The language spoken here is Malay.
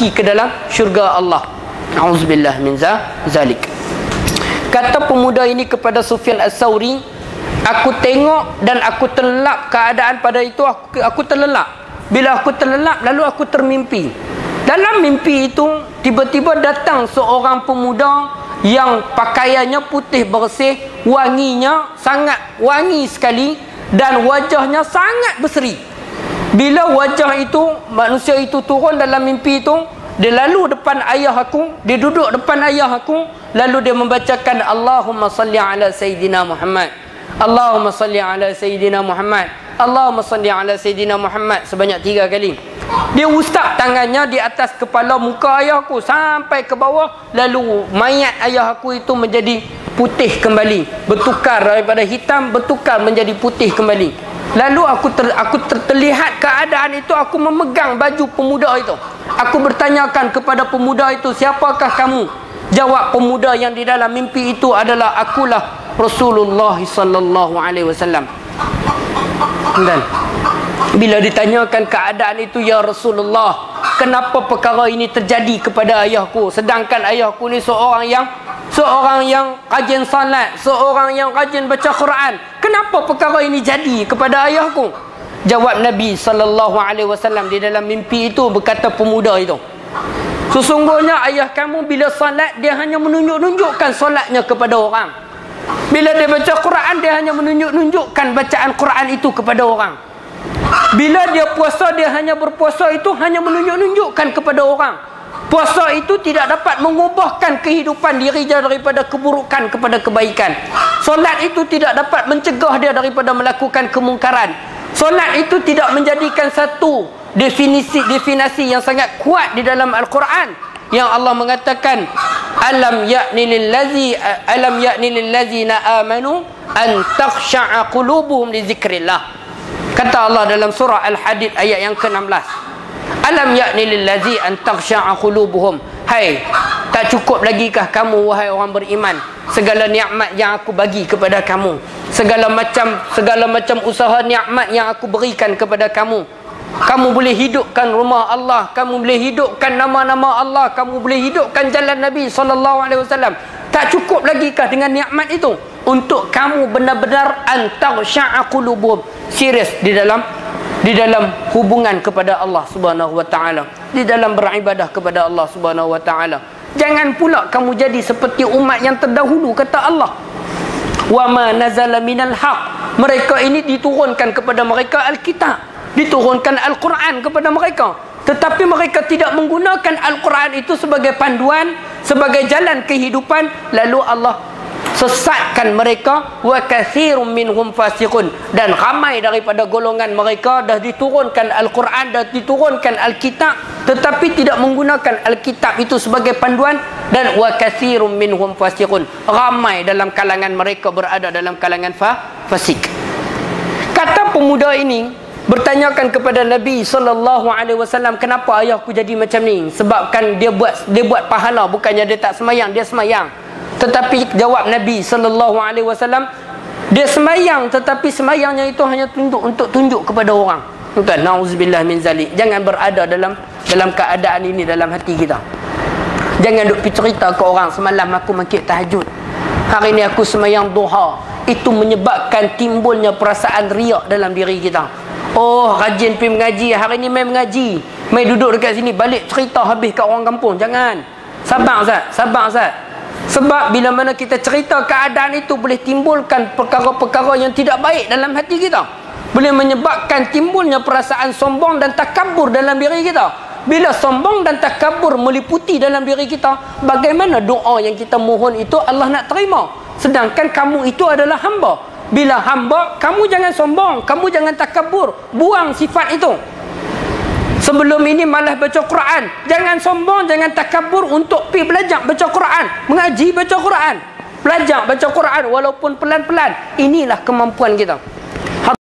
masuki ke dalam syurga Allah. Auzubillah min zalik. Kata pemuda ini kepada Sufyan As-Sauri, aku tengok dan aku terlelap keadaan pada itu, aku terlelap. Bila aku terlelap, lalu aku termimpi. Dalam mimpi itu tiba-tiba datang seorang pemuda yang pakaiannya putih bersih, wanginya sangat wangi sekali, dan wajahnya sangat berseri. Bila wajah itu, manusia itu turun dalam mimpi itu, dia lalu depan ayah aku, dia duduk depan ayah aku, lalu dia membacakan Allahumma salli ala Sayyidina Muhammad, Allahumma salli ala Sayyidina Muhammad, Allahumma salli ala Sayyidina Muhammad sebanyak 3 kali. Dia usap tangannya di atas kepala muka ayah aku sampai ke bawah, lalu mayat ayah aku itu menjadi putih kembali, bertukar daripada hitam bertukar menjadi putih kembali. Lalu aku terlihat keadaan itu, aku memegang baju pemuda itu. Aku bertanyakan kepada pemuda itu, siapakah kamu? Jawab pemuda yang di dalam mimpi itu adalah, akulah Rasulullah sallallahu alaihi wasallam. Dan bila ditanyakan keadaan itu, ya Rasulullah, kenapa perkara ini terjadi kepada ayahku, sedangkan ayahku ni seorang yang rajin salat, seorang yang rajin baca Quran, kenapa perkara ini jadi kepada ayahku? Jawab Nabi sallallahu alaihi wasallam di dalam mimpi itu, berkata pemuda itu, sesungguhnya ayah kamu bila salat, dia hanya menunjuk-nunjukkan solatnya kepada orang. Bila dia baca Quran, dia hanya menunjuk-nunjukkan bacaan Quran itu kepada orang. Bila dia puasa, dia hanya berpuasa itu hanya menunjuk-nunjukkan kepada orang. Puasa itu tidak dapat mengubahkan kehidupan diri dia daripada keburukan kepada kebaikan. Solat itu tidak dapat mencegah dia daripada melakukan kemungkaran. Solat itu tidak menjadikan satu definisi yang sangat kuat di dalam Al-Quran, yang Allah mengatakan, alam ya'ni lillazina amanu an takhsha'a qulubuhum li zikrillah. Kata Allah dalam surah Al-Hadid ayat yang ke-16, alam ya'ni lillazi an takhsha'a qulubuhum. Hai, tak cukup lagikah kamu wahai orang beriman, segala nikmat yang aku bagi kepada kamu, segala macam usaha nikmat yang aku berikan kepada kamu. Kamu boleh hidupkan rumah Allah, kamu boleh hidupkan nama-nama Allah, kamu boleh hidupkan jalan Nabi SAW. Tak cukup lagikah dengan nikmat itu untuk kamu benar-benar antaghsha'a qulubuhum, serius di dalam hubungan kepada Allah Subhanahu wa taala, di dalam beribadah kepada Allah Subhanahu wa taala. Jangan pula kamu jadi seperti umat yang terdahulu, kata Allah, wa ma nazala minal haq. Mereka ini diturunkan kepada mereka Alkitab, diturunkan Al-Quran kepada mereka, tetapi mereka tidak menggunakan Al-Quran itu sebagai panduan, sebagai jalan kehidupan. Lalu Allah sesatkan mereka, wa katsirum minhum fasiqun, dan ramai daripada golongan mereka dah diturunkan Al-Quran, dah diturunkan Alkitab, tetapi tidak menggunakan Alkitab itu sebagai panduan, dan wa katsirum minhum fasiqun, ramai dalam kalangan mereka berada dalam kalangan fasik. Kata pemuda ini bertanyakan kepada Nabi sallallahu alaihi wasallam, kenapa ayahku jadi macam ni? Sebabkan dia buat pahala, bukannya dia tak semayang, dia semayang. Tetapi jawab Nabi sallallahu alaihi wasallam, dia semayang tetapi semayangnya itu hanya untuk tunjuk kepada orang. Tuan, nauzubillah min zalik. Jangan berada dalam keadaan ini dalam hati kita. Jangan duk cerita ke orang, semalam aku makit tahajud, hari ni aku semayang duha. Itu menyebabkan timbulnya perasaan riak dalam diri kita. Oh, rajin pergi mengaji, hari ni main mengaji, main duduk dekat sini, balik cerita habis kat orang kampung. Jangan. Sabar Ustaz, sabar Ustaz. Sebab bila mana kita cerita keadaan itu, boleh timbulkan perkara-perkara yang tidak baik dalam hati kita, boleh menyebabkan timbulnya perasaan sombong dan takabur dalam diri kita. Bila sombong dan takabur meliputi dalam diri kita, bagaimana doa yang kita mohon itu Allah nak terima? Sedangkan kamu itu adalah hamba. Bila hamba, kamu jangan sombong, kamu jangan takabur, buang sifat itu. Sebelum ini malah baca Quran, jangan sombong, jangan takabur untuk pergi belajar baca Quran, mengaji baca Quran, belajar baca Quran walaupun pelan-pelan. Inilah kemampuan kita.